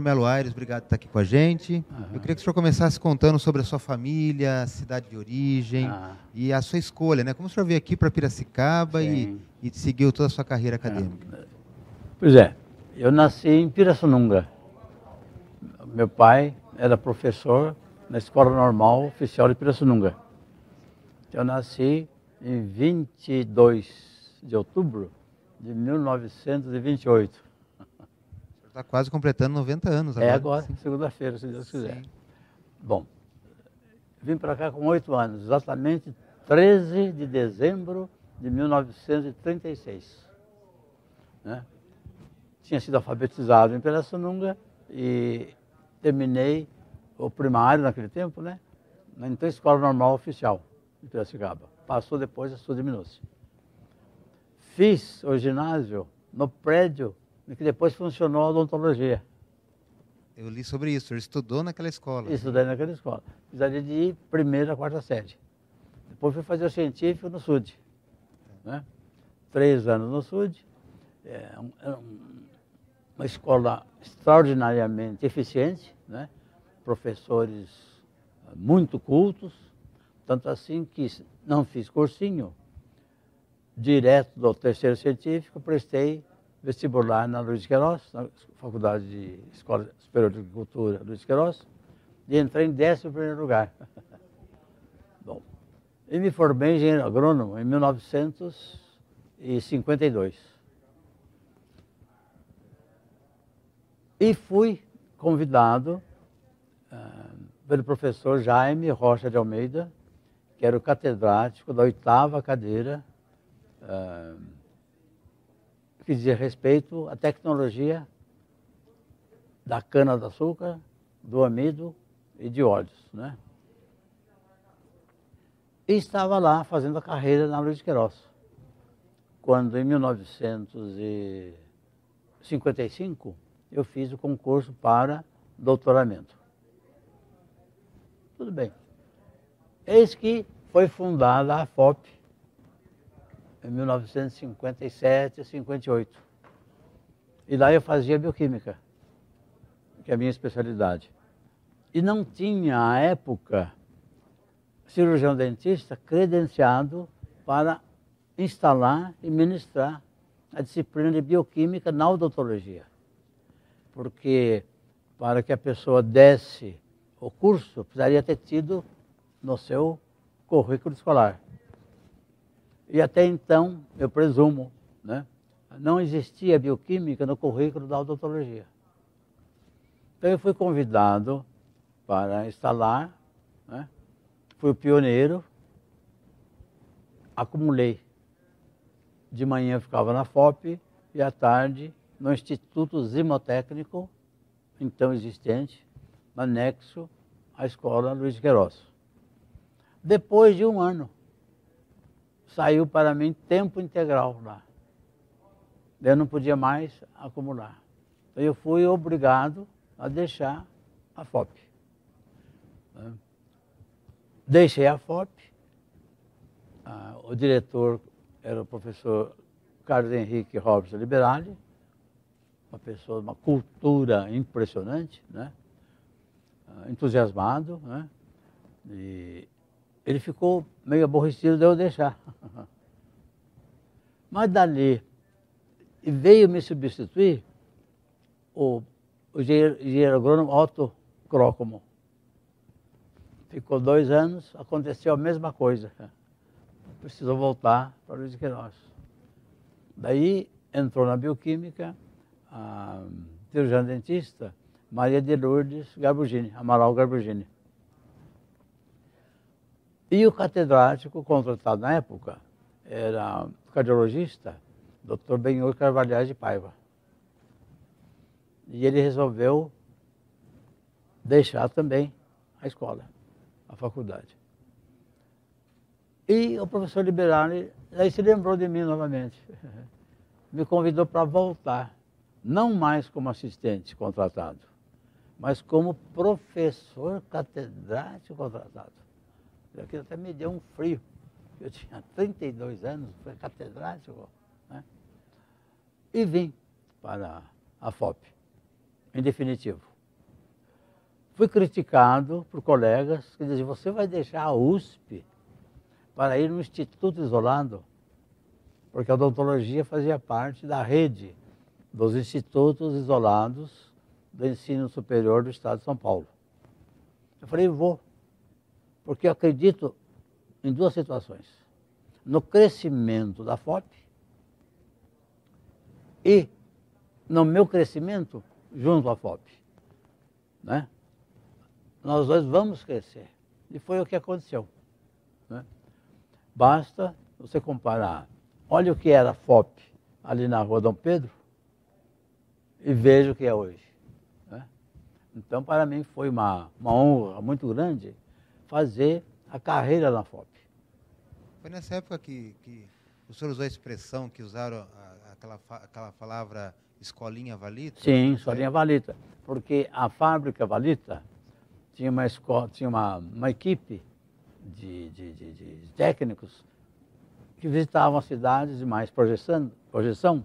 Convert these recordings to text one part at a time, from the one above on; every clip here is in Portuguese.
Melo Aires, obrigado por estar aqui com a gente. Uhum. Eu queria que o senhor começasse contando sobre a sua família, cidade de origem e a sua escolha, né? Como o senhor veio aqui para Piracicaba e seguiu toda a sua carreira acadêmica? Pois é, eu nasci em Pirassununga. Meu pai era professor na Escola Normal Oficial de Pirassununga. Eu nasci em 22 de outubro de 1928. Está quase completando 90 anos agora. É agora, segunda-feira, se Deus quiser. Sim. Bom, vim para cá com 8 anos, exatamente 13 de dezembro de 1936. Né? Tinha sido alfabetizado em Pirassununga e terminei o primário naquele tempo, né? Então, Escola Normal Oficial de Piracicaba. Passou depois a Sul-Minúcia. Fiz o ginásio no prédio em que depois funcionou a odontologia. Eu li sobre isso, o senhor estudou naquela escola. Estudei naquela escola. Fiz ali de primeira a quarta série. Depois fui fazer o científico no SUD. Né? 3 anos no SUD. Uma escola extraordinariamente eficiente, né? Professores muito cultos, tanto assim que não fiz cursinho, direto do terceiro científico, prestei vestibular na Luiz de Queiroz, na Faculdade de Escola Superior de Agricultura Luiz de Queiroz, e entrei em 11º lugar. Bom, e me formei em engenheiro agrônomo em 1952. E fui convidado pelo professor Jaime Rocha de Almeida, que era o catedrático da 8ª cadeira, que dizia respeito à tecnologia da cana-de-açúcar, do amido e de óleos, né? E estava lá fazendo a carreira na Luiz de Queiroz, quando em 1955 eu fiz o concurso para doutoramento. Tudo bem. Eis que foi fundada a FOP em 1957, 58. E lá eu fazia bioquímica, que é a minha especialidade. E não tinha, à época, cirurgião dentista credenciado para instalar e ministrar a disciplina de bioquímica na odontologia. Porque para que a pessoa desse o curso, precisaria ter tido no seu currículo escolar. E até então, eu presumo, né, não existia bioquímica no currículo da odontologia. Então eu fui convidado para instalar, né, fui o pioneiro, acumulei. De manhã eu ficava na FOP e à tarde no Instituto Zimotécnico, então existente, anexo à Escola Luiz de Queiroz. Depois de 1 ano, saiu para mim tempo integral lá. Eu não podia mais acumular. Então eu fui obrigado a deixar a FOP. Deixei a FOP, o diretor era o professor Carlos Henrique Robson Liberali, uma pessoa de uma cultura impressionante, né? Entusiasmado, né? E ele ficou meio aborrecido de eu deixar. Mas dali veio me substituir o engenheiro agrônomo Otto Crócomo. Ficou 2 anos, aconteceu a mesma coisa. Precisou voltar para Luiz de Queiroz. Daí entrou na bioquímica a cirurgiã dentista Maria de Lourdes Garbugini, Amaral Garbugini. E o catedrático contratado na época era o cardiologista, Dr. Benhur Carvalhais de Paiva. E ele resolveu deixar também a escola, a faculdade. E o professor Liberali aí se lembrou de mim novamente. Me convidou para voltar, não mais como assistente contratado, mas como professor catedrático contratado. Aquilo até me deu um frio. Eu tinha 32 anos, fui catedrático, e vim para a FOP, em definitivo. Fui criticado por colegas que diziam, você vai deixar a USP para ir no Instituto Isolado? Porque a odontologia fazia parte da rede dos institutos isolados do ensino superior do Estado de São Paulo. Eu falei, vou, porque eu acredito em duas situações. No crescimento da FOP e no meu crescimento junto à FOP. Né? Nós dois vamos crescer. E foi o que aconteceu. Né? Basta você comparar. Olha o que era a FOP ali na Rua Dom Pedro e veja o que é hoje. Né? Então, para mim, foi uma honra muito grande fazer a carreira na FOP. Foi nessa época que o senhor usou a expressão, que usaram aquela palavra escolinha valita? Sim, escolinha valita. Porque a fábrica valita tinha uma equipe de técnicos que visitavam as cidades de mais projeção,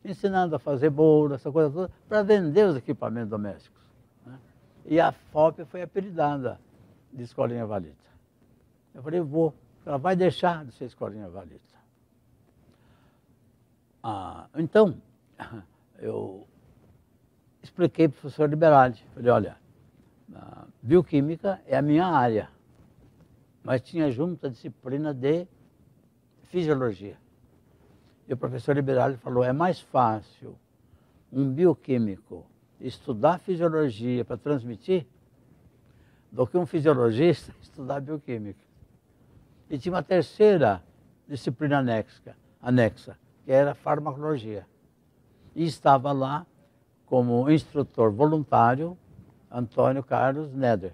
ensinando a fazer bolo, essa coisa toda, para vender os equipamentos domésticos. Né? E a FOP foi apelidada de escolinha valita. Eu falei, vou, ela vai deixar de ser escolinha valita. Então, eu expliquei para o professor Liberali, falei, olha, bioquímica é a minha área, mas tinha junto a disciplina de fisiologia. E o professor Liberali falou, é mais fácil um bioquímico estudar fisiologia para transmitir do que um fisiologista estudar bioquímica. E tinha uma terceira disciplina anexa, que era farmacologia. E estava lá como instrutor voluntário Antônio Carlos Neder.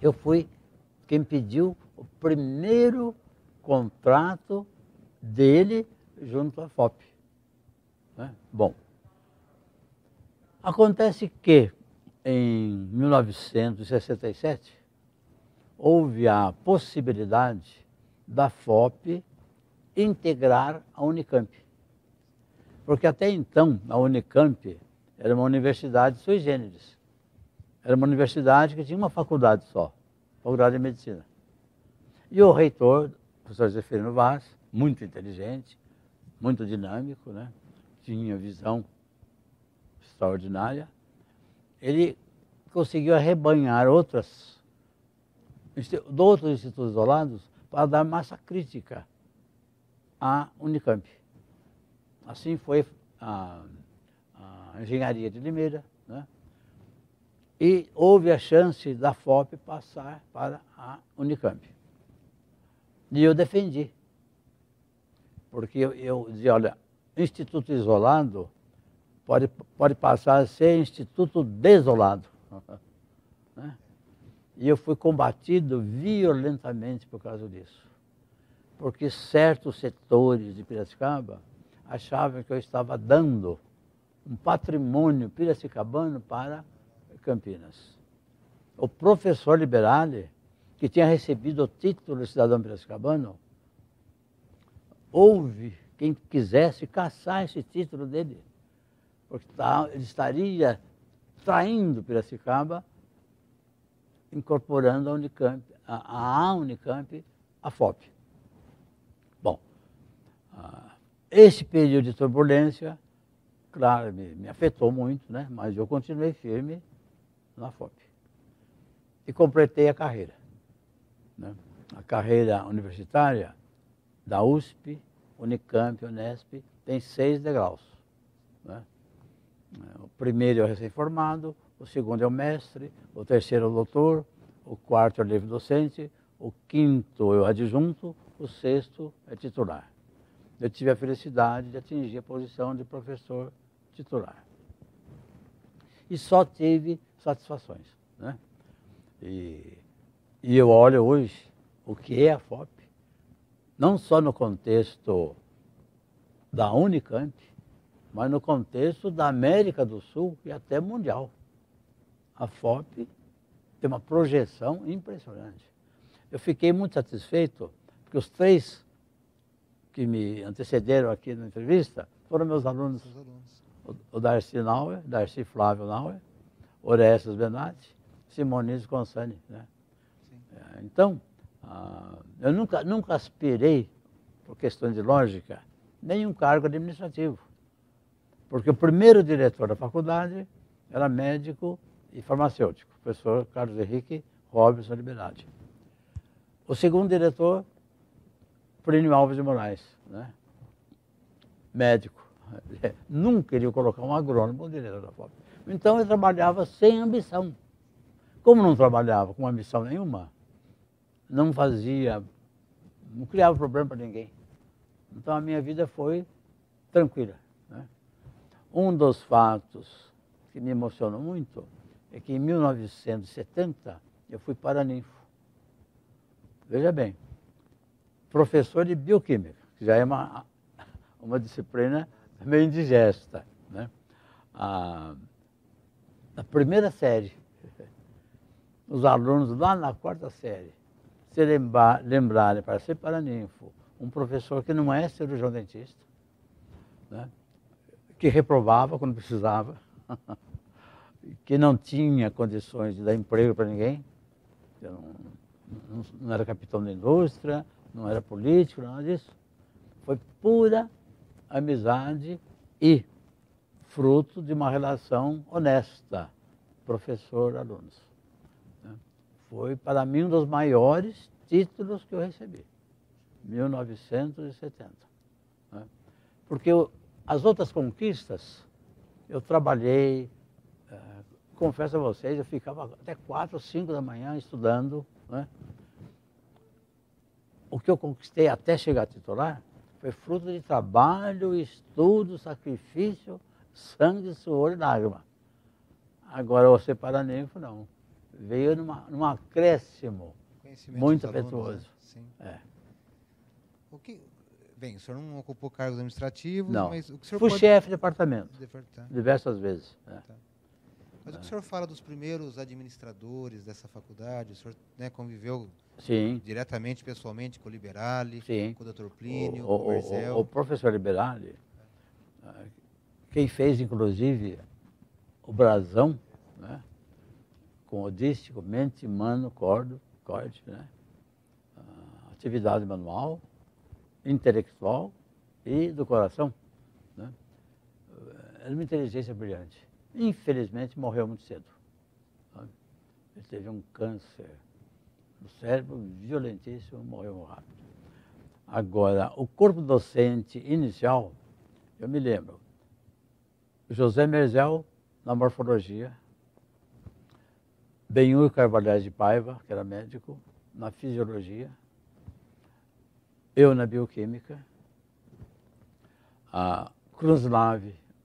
Eu fui quem pediu o primeiro contrato dele junto à FOP. Né? Bom, acontece que em 1967 houve a possibilidade da FOP integrar a Unicamp. Porque até então a Unicamp era uma universidade sui generis. Era uma universidade que tinha uma faculdade só, Faculdade de Medicina. E o reitor, o professor Zeferino Vaz, muito inteligente, muito dinâmico, né? Tinha visão extraordinária, ele conseguiu arrebanhar outros institutos isolados para dar massa crítica à Unicamp. Assim foi a Engenharia de Limeira, né? E houve a chance da FOP passar para a Unicamp. E eu defendi, porque eu dizia, olha, instituto isolado pode passar a ser instituto desolado. Né? E eu fui combatido violentamente por causa disso. Porque certos setores de Piracicaba achavam que eu estava dando um patrimônio piracicabano para Campinas. O professor Liberali, que tinha recebido o título de cidadão piracicabano, houve quem quisesse caçar esse título dele, porque ele estaria traindo Piracicaba, incorporando a Unicamp, a FOP. Bom, esse período de turbulência, claro, me afetou muito, né? Mas eu continuei firme na FOP. E completei a carreira. Né? A carreira universitária da USP, Unicamp, Unesp, tem 6 degraus. Né? O primeiro é o recém-formado, o segundo é o mestre, o terceiro é o doutor, o quarto é o livre-docente, o quinto é o adjunto, o sexto é titular. Eu tive a felicidade de atingir a posição de professor titular. E só tive satisfações. Né? E eu olho hoje o que é a FOP, não só no contexto da Unicamp, mas no contexto da América do Sul e até mundial. A FOP tem uma projeção impressionante. Eu fiquei muito satisfeito, porque os 3 que me antecederam aqui na entrevista foram meus alunos. O Darcy Flávio Nauer, Orestes Benatti, Simonides Consani, né? Então, eu nunca aspirei, por questões de lógica, nenhum cargo administrativo. Porque o primeiro diretor da faculdade era médico e farmacêutico, o professor Carlos Henrique Robson Liberati. O segundo diretor, Plínio Alves de Moraes, né? Médico. Nunca iria colocar um agrônomo no diretor da FOP. Então eu trabalhava sem ambição. Como não trabalhava com ambição nenhuma, não criava problema para ninguém. Então a minha vida foi tranquila, né? Um dos fatos que me emocionou muito é que em 1970 eu fui paraninfo. Veja bem, professor de bioquímica, que já é uma disciplina meio indigesta, né? Na primeira série, os alunos lá na quarta série se lembrarem para ser paraninfo um professor que não é cirurgião dentista, né? Que reprovava quando precisava, que não tinha condições de dar emprego para ninguém, que não era capitão da indústria, não era político, nada disso. Foi pura amizade e fruto de uma relação honesta, professor-alunos. Foi, para mim, um dos maiores títulos que eu recebi, 1970. Porque as outras conquistas, eu trabalhei, confesso a vocês, eu ficava até 4, 5 da manhã estudando, né? O que eu conquistei até chegar a titular foi fruto de trabalho, estudo, sacrifício, sangue, suor e lágrima. Agora, você paraninfo, não. Veio num acréscimo muito afetuoso. Né? Sim. Bem, o senhor não ocupou cargos administrativos, não. Mas o que o senhor fui chefe de departamento, diversas vezes. Tá. Mas o que o senhor fala dos primeiros administradores dessa faculdade? O senhor, né, conviveu diretamente, pessoalmente, com o Liberali, com o Dr. Plínio, com o Merzel? O professor Liberali, quem fez, inclusive, o brasão, né, com o dístico, mente, mano, corte, né, atividade manual, intelectual e do coração, né? Era uma inteligência brilhante. Infelizmente, morreu muito cedo. Sabe? Ele teve um câncer no cérebro violentíssimo, morreu muito rápido. Agora, o corpo docente inicial, eu me lembro, José Merzel, na morfologia, Benhur Carvalhais de Paiva, que era médico, na fisiologia, eu na bioquímica, a Kruslav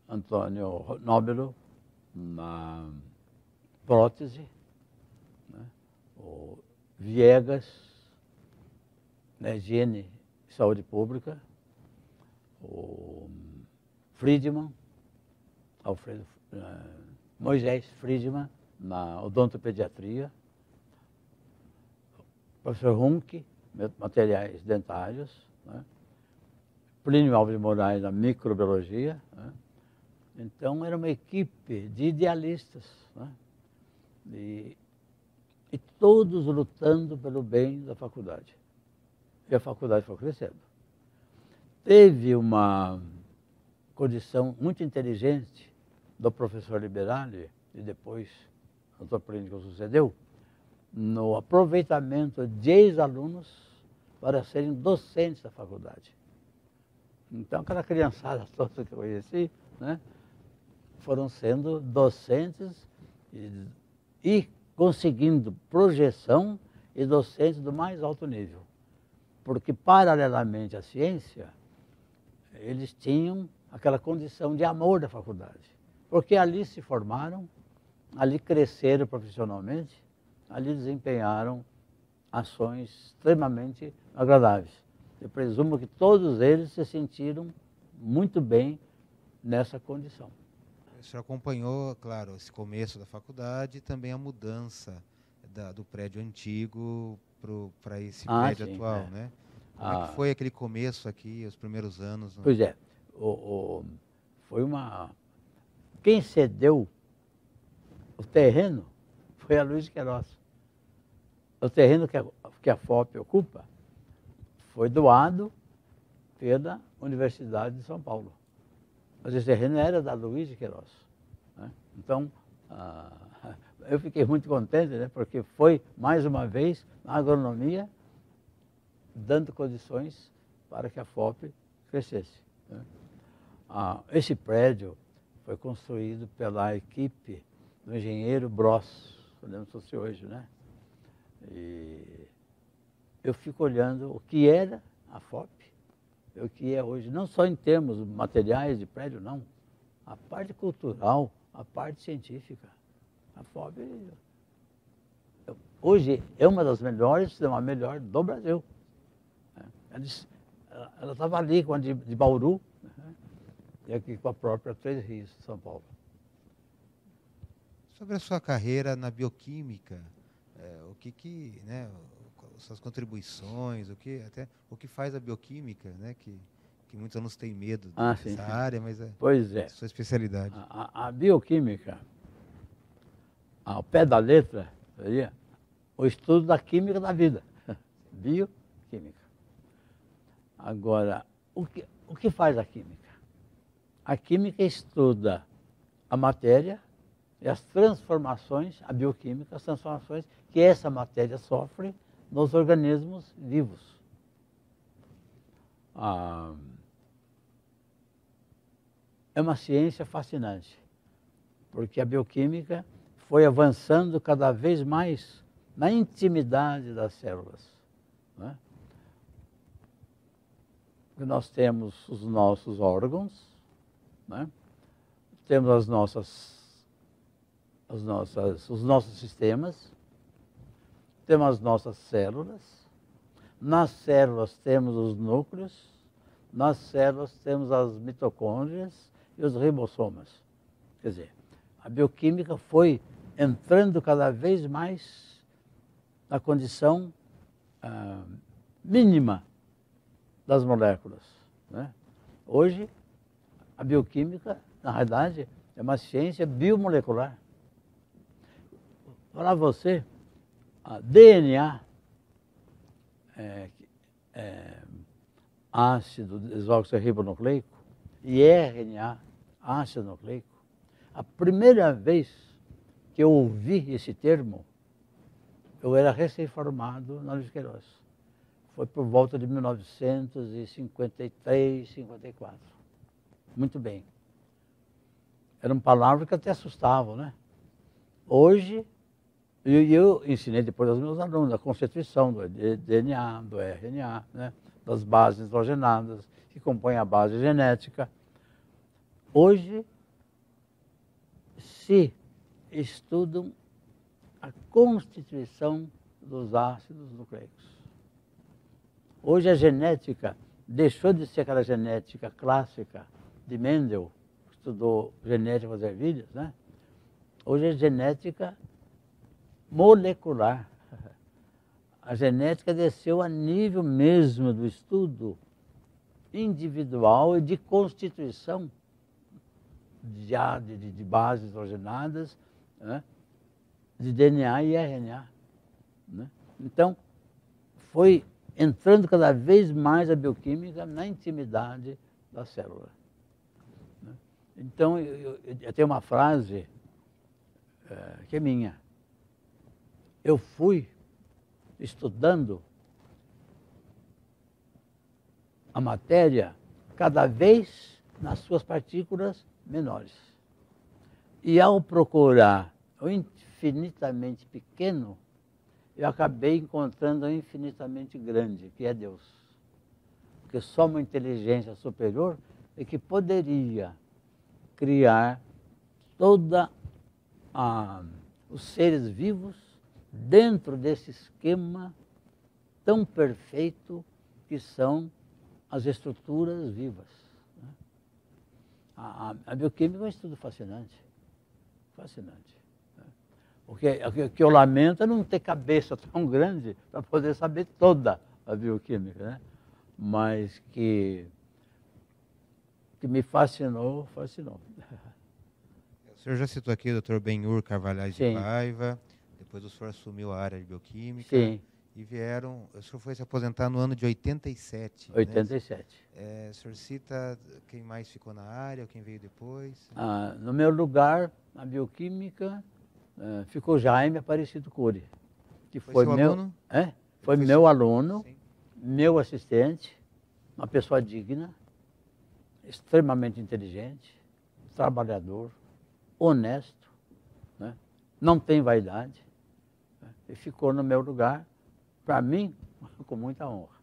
Antônio Nobilo na prótese, né? O Viegas na higiene e saúde pública, o Friedman, Moisés Friedman na odontopediatria, o professor Hunke, materiais dentários, né? Plínio Alves de Moraes na microbiologia, né? Então era uma equipe de idealistas, né? E todos lutando pelo bem da faculdade. E a faculdade foi crescendo. Teve uma condição muito inteligente do professor Liberali, e depois o Dr. Plínio que o sucedeu, no aproveitamento de ex-alunos para serem docentes da faculdade. Então, aquela criançada toda que eu conheci, né, foram sendo docentes e conseguindo projeção e docentes do mais alto nível. Porque, paralelamente à ciência, eles tinham aquela condição de amor da faculdade. Porque ali se formaram, ali cresceram profissionalmente, ali desempenharam ações extremamente agradáveis. Eu presumo que todos eles se sentiram muito bem nessa condição. O senhor acompanhou, claro, esse começo da faculdade e também a mudança do prédio antigo para esse prédio atual, né? Como é que foi aquele começo aqui, os primeiros anos? Pois é, foi uma... Quem cedeu o terreno foi a Luiz de Queiroz. O terreno que a FOP ocupa foi doado pela Universidade de São Paulo. Mas esse terreno era da Luiz de Queiroz. Né? Então, eu fiquei muito contente, né? Porque foi, mais uma vez, a agronomia dando condições para que a FOP crescesse. Né? Esse prédio foi construído pela equipe do engenheiro Bros, podemos fosse hoje, né? E eu fico olhando o que era a FOP, e o que é hoje, não só em termos materiais de prédio, não. A parte cultural, a parte científica. A FOP hoje é uma das melhores, se não a melhor do Brasil. Ela estava ali com a de Bauru, né? E aqui com a própria Três Rios, de São Paulo. Sobre a sua carreira na bioquímica, o que né, suas contribuições, o que faz a bioquímica, né, que muitos alunos têm medo dessa área, mas pois é. Sua especialidade. A bioquímica, ao pé da letra, seria o estudo da química da vida. Bioquímica. Agora, o que faz a química? A química estuda a matéria e as transformações, a bioquímica, as transformações que essa matéria sofre nos organismos vivos. É uma ciência fascinante, porque a bioquímica foi avançando cada vez mais na intimidade das células. Né? Nós temos os nossos órgãos, né? Temos os nossos sistemas, temos as nossas células, nas células temos os núcleos, nas células temos as mitocôndrias e os ribossomas. Quer dizer, a bioquímica foi entrando cada vez mais na condição mínima das moléculas. Né? Hoje, a bioquímica, na realidade, é uma ciência biomolecular. Para você, a DNA, ácido desoxirribonucleico, e RNA, ácido nucleico, a primeira vez que eu ouvi esse termo, eu era recém-formado na Luiz de Queiroz. Foi por volta de 1953, 54. Muito bem. Eram palavras que até assustavam, né? Hoje, eu ensinei depois aos meus alunos a constituição do DNA, do RNA, né? Das bases nitrogenadas, que compõem a base genética. Hoje, se estudam a constituição dos ácidos nucleicos. Hoje a genética deixou de ser aquela genética clássica de Mendel, que estudou genética das ervilhas, né? Hoje é genética molecular. A genética desceu a nível mesmo do estudo individual e de constituição de bases nitrogenadas, né? De DNA e RNA. Né? Então, foi entrando cada vez mais a bioquímica na intimidade da célula. Né? Então, eu tenho uma frase que é minha. Eu fui estudando a matéria cada vez nas suas partículas menores. E ao procurar o infinitamente pequeno, eu acabei encontrando o infinitamente grande, que é Deus. Porque só uma inteligência superior é que poderia criar toda os seres vivos dentro desse esquema tão perfeito que são as estruturas vivas. A bioquímica é um estudo fascinante. Fascinante. O que eu lamento é não ter cabeça tão grande para poder saber toda a bioquímica, né? Mas que me fascinou. senhor já citou aqui o Dr. Benhur Carvalhais de Paiva, depois o senhor assumiu a área de bioquímica. Sim. E vieram, o senhor foi se aposentar no ano de 87. 87. Né? O senhor cita quem mais ficou na área, ou quem veio depois? No meu lugar, na bioquímica, ficou Jaime Aparecido Cury, que foi meu aluno? Foi meu aluno, meu assistente, uma pessoa digna, extremamente inteligente, trabalhador, honesto, né? Não tem vaidade, né? E ficou no meu lugar, para mim, com muita honra.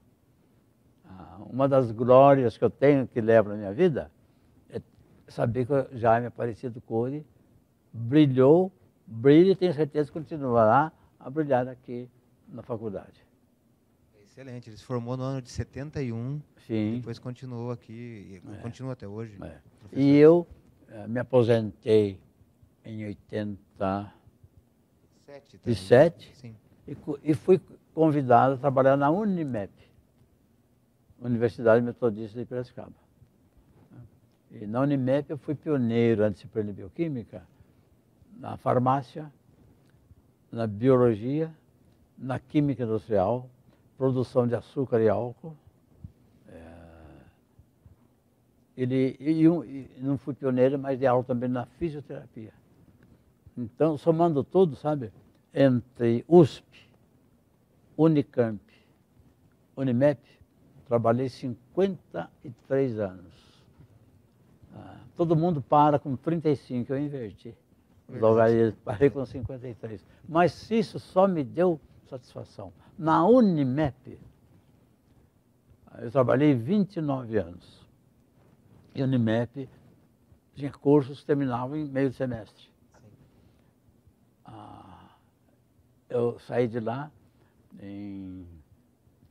Uma das glórias que eu tenho, que levo na minha vida, é saber que o Jaime Aparecido Cury brilhou, brilha e tenho certeza que continuará a brilhar aqui na faculdade. Excelente, ele se formou no ano de 71, sim. Depois continuou aqui, e continua até hoje. E eu me aposentei em 87 e fui convidado a trabalhar na Unimep, Universidade Metodista de Piracicaba. E na Unimep eu fui pioneiro na disciplina de bioquímica, na farmácia, na biologia, na química industrial, produção de açúcar e álcool. E não fui pioneiro, mas dei aula também na fisioterapia. Então, somando tudo, sabe, entre USP, Unicamp, Unimep, trabalhei 53 anos. Todo mundo para com 35, eu inverti. Logo aí parei com 53. Mas isso só me deu satisfação. Na Unimep, eu trabalhei 29 anos. E a Unimep tinha cursos que terminavam em meio de semestre. Eu saí de lá em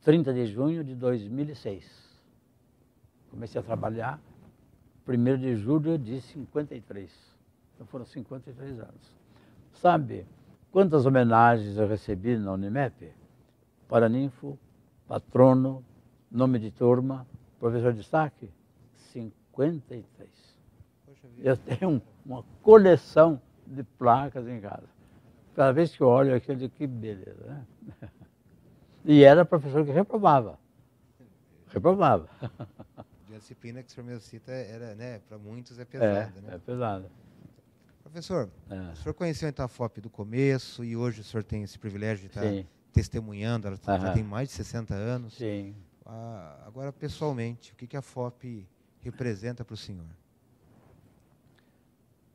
30 de junho de 2006. Comecei a trabalhar 1º de julho de 53. Então foram 53 anos. Sabe quantas homenagens eu recebi na Unimep? Paraninfo, patrono, nome de turma, professor de destaque? 53. Eu tenho uma coleção de placas em casa. Cada vez que eu olho aquilo, eu digo, que beleza, né? E era professor que reprovava. Reprovava. A disciplina que o senhor me cita era, né, para muitos é pesada, né? É pesada. Professor, o senhor conheceu então a FOP do começo e hoje o senhor tem esse privilégio de estar testemunhando, ela já tem mais de 60 anos. Sim. Agora, pessoalmente, o que a FOP representa para o senhor?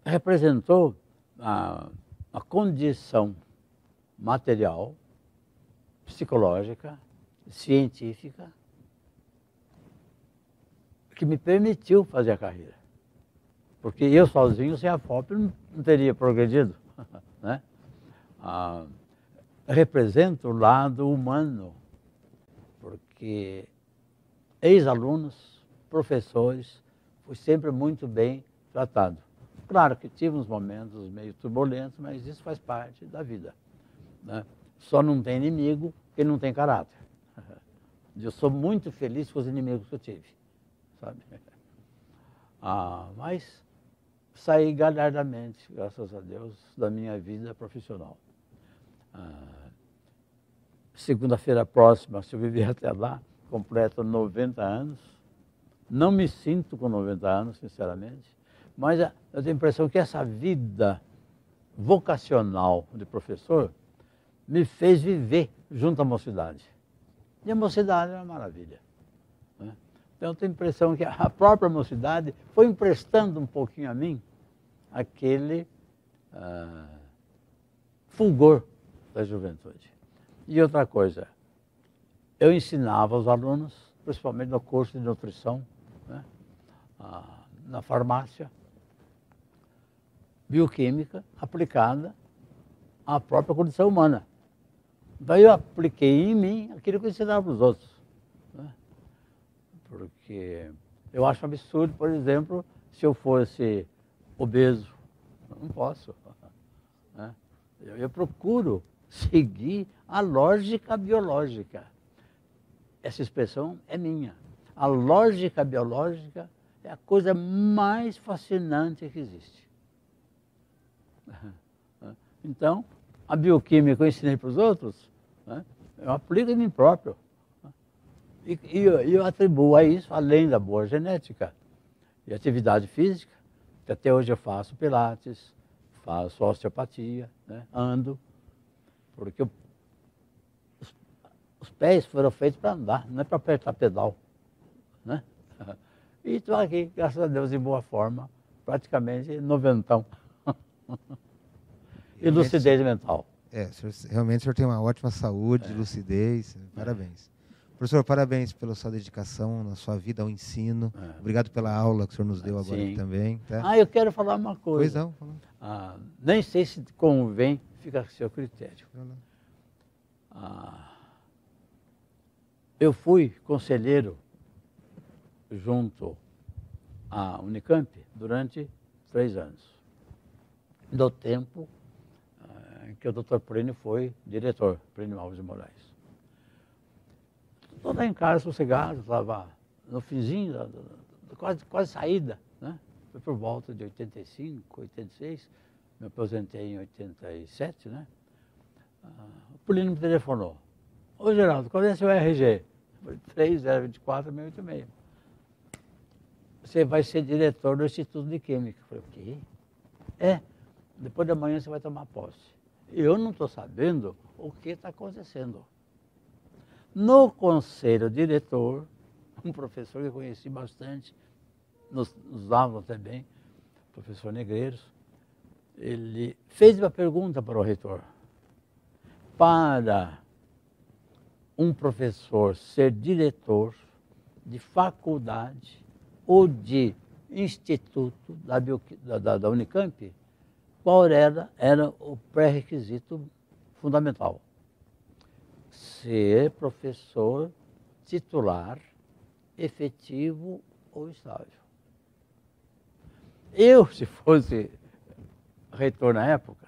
Representou a condição material, psicológica, científica, que me permitiu fazer a carreira. Porque eu sozinho, sem a FOP, não teria progredido. Né? Representa o lado humano, porque ex-alunos, professores, fui sempre muito bem tratado. Claro que tive uns momentos meio turbulentos, mas isso faz parte da vida. Né? Só não tem inimigo quem não tem caráter. Eu sou muito feliz com os inimigos que eu tive. Sabe? Mas saí galhardamente, graças a Deus, da minha vida profissional. Segunda-feira próxima, se eu viver até lá, completo 90 anos. Não me sinto com 90 anos, sinceramente, mas eu tenho a impressão que essa vida vocacional de professor me fez viver junto à mocidade. E a mocidade é uma maravilha. Né? Então eu tenho a impressão que a própria mocidade foi emprestando um pouquinho a mim aquele fulgor da juventude. E outra coisa, eu ensinava os alunos, principalmente no curso de nutrição, né? Na farmácia, bioquímica aplicada à própria condição humana. Daí eu apliquei em mim aquilo que eu ensinava para os outros. Né? Porque eu acho absurdo, por exemplo, se eu fosse obeso. Não posso. Né? Eu procuro seguir a lógica biológica. Essa expressão é minha. A lógica biológica é a coisa mais fascinante que existe. Então, a bioquímica eu ensinei para os outros, né? Eu aplico em mim próprio. E eu atribuo a isso, além da boa genética e atividade física, que até hoje eu faço pilates, faço osteopatia, né? Ando, porque os pés foram feitos para andar, não é para apertar pedal, né? E estou aqui, graças a Deus, em boa forma, praticamente noventão. E lucidez mental. Realmente o senhor tem uma ótima saúde, lucidez, parabéns. Professor, parabéns pela sua dedicação na sua vida ao ensino. Obrigado pela aula que o senhor nos deu agora aqui também. Tá? Eu quero falar uma coisa. Pois não. Nem sei se convém, fica a seu critério. Eu fui conselheiro junto à Unicamp durante 3 anos. Do tempo em que o Dr. Plínio foi diretor, Plínio Alves de Moraes. Estou lá em casa sossegado, estava no finzinho, quase saída, né? Foi por volta de 85, 86, me aposentei em 87, né? O Plínio me telefonou. Ô Geraldo, qual é o seu RG? Foi 3024-686. Você vai ser diretor do Instituto de Química. Eu falei, o quê? Depois da manhã você vai tomar posse. Eu não estou sabendo o que está acontecendo. No conselho diretor, um professor que eu conheci bastante, nos davam também, professor Negreiros, ele fez uma pergunta para o reitor. Para um professor ser diretor de faculdade ou de instituto da Unicamp, qual era o pré-requisito fundamental? Ser professor titular, efetivo ou estável. Eu, se fosse reitor na época,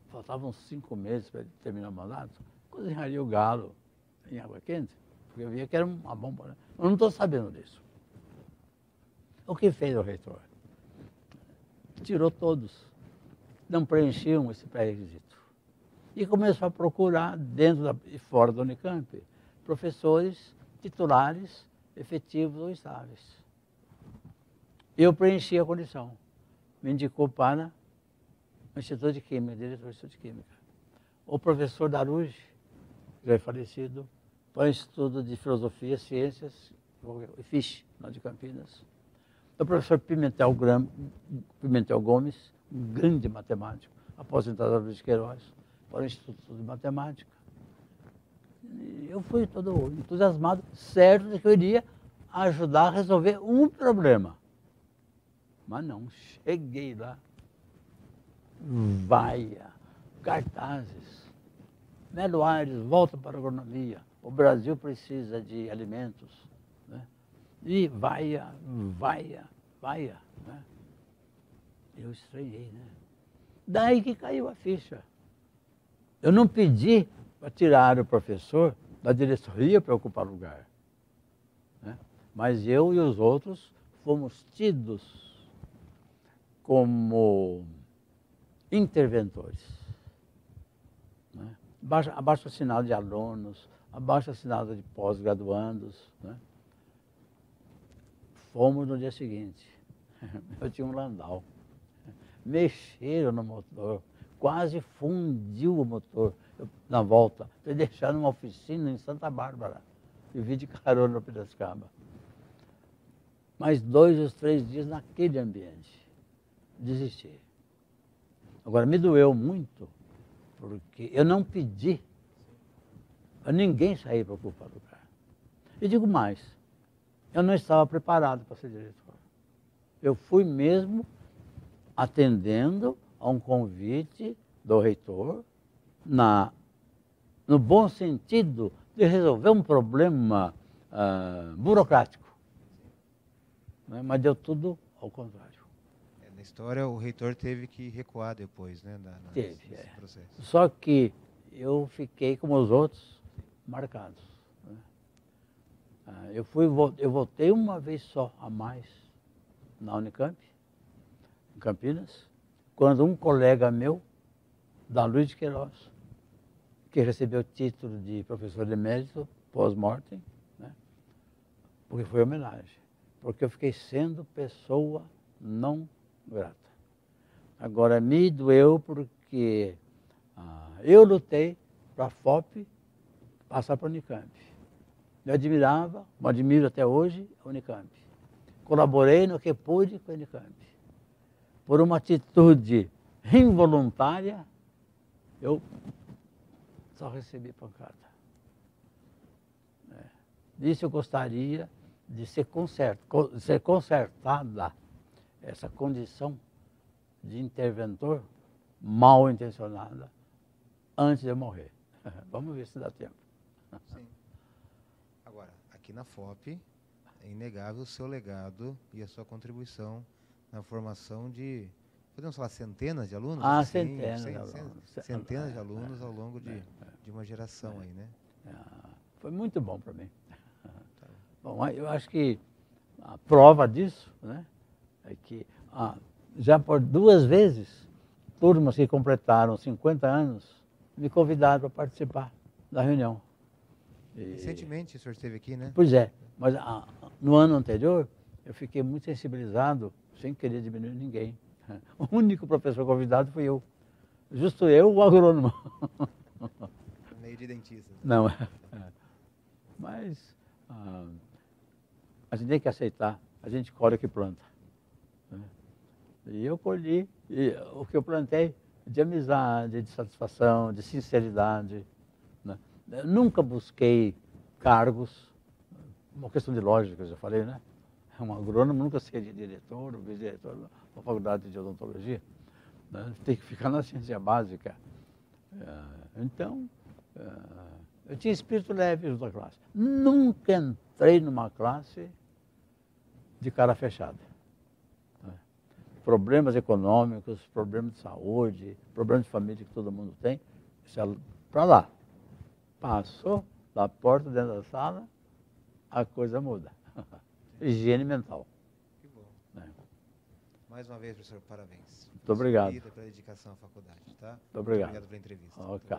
faltavam 5 meses para terminar o mandato, cozinharia o galo em água quente, porque eu via que era uma bomba. Né? Eu não estou sabendo disso. O que fez o reitor? Tirou todos. Não preenchiam esse pré-requisito. E começou a procurar, dentro e fora da Unicamp, professores titulares, efetivos ou estáveis. Eu preenchi a condição. Me indicou para o Instituto de Química, diretor do Instituto de Química. O professor Daruge, já é falecido, para o Instituto de Filosofia, Ciências, FISH, lá de Campinas. O professor Pimentel Gomes, um grande matemático, aposentado da Luiz Queiroz, para o Instituto de Matemática. Eu fui todo entusiasmado, certo de que eu iria ajudar a resolver um problema. Mas não, cheguei lá, vaia, cartazes, Melo Aires, volta para a agronomia, o Brasil precisa de alimentos, né? E vaia. Né? Eu estranhei, né? Daí que caiu a ficha. Eu não pedi para tirar o professor da diretoria para ocupar lugar. Né? Mas eu e os outros fomos tidos como interventores. Né? Abaixo assinado de alunos, abaixo assinado de pós-graduandos. Né? Fomos no dia seguinte. Eu tinha um Landau. Mexeram no motor, quase fundiu o motor na volta. Foi deixar numa oficina em Santa Bárbara. E vi de carona no Piracicaba. Mais 2 ou 3 dias naquele ambiente. Desisti. Agora, me doeu muito, porque eu não pedi para ninguém sair para ocupar lugar. E digo mais, eu não estava preparado para ser diretor. Eu fui mesmo atendendo a um convite do reitor, no bom sentido de resolver um problema burocrático. Né? Mas deu tudo ao contrário. Na história, o reitor teve que recuar depois, né? Teve, nesse processo. Só que eu fiquei, como os outros, marcados. Né? Eu voltei uma vez só a mais na Unicamp, em Campinas, quando um colega meu, da Luiz de Queiroz, que recebeu o título de professor emérito pós-mortem, né? Porque foi homenagem, porque eu fiquei sendo pessoa não grata. Agora, me doeu porque eu lutei para a FOP passar para a Unicamp. Eu admirava, admiro até hoje, a Unicamp. Colaborei no que pude com a Unicamp. Por uma atitude involuntária, eu só recebi pancada. Disso eu gostaria de ser consertada essa condição de interventor mal intencionada antes de eu morrer. Vamos ver se dá tempo. Sim. Agora, aqui na FOP, é inegável o seu legado e a sua contribuição na formação de, podemos falar, centenas de alunos? Centenas de alunos ao longo de uma geração aí, né? Foi muito bom para mim. Bom, eu acho que a prova disso, né, é que já por 2 vezes, turmas que completaram 50 anos me convidaram para participar da reunião. Recentemente o senhor esteve aqui, né? Pois é, mas no ano anterior eu fiquei muito sensibilizado, sem querer diminuir ninguém. O único professor convidado fui eu. Justo eu, o agrônomo. Meio de dentista. Não, mas a gente tem que aceitar, a gente colhe o que planta. E eu colhi o que eu plantei de amizade, de satisfação, de sinceridade. Né? Eu nunca busquei cargos, uma questão de lógica, eu já falei, né? Um agrônomo nunca seria diretor ou vice-diretor da faculdade de odontologia. Né? Tem que ficar na ciência básica. Então, eu tinha espírito leve da classe. Nunca entrei numa classe de cara fechada. Problemas econômicos, problemas de saúde, problemas de família que todo mundo tem, isso é para lá. Passou da porta dentro da sala, a coisa muda. Higiene mental. Que bom. Mais uma vez, professor, parabéns. Muito obrigado. Pela dedicação à faculdade, tá? Muito obrigado. Obrigado pela entrevista. Okay.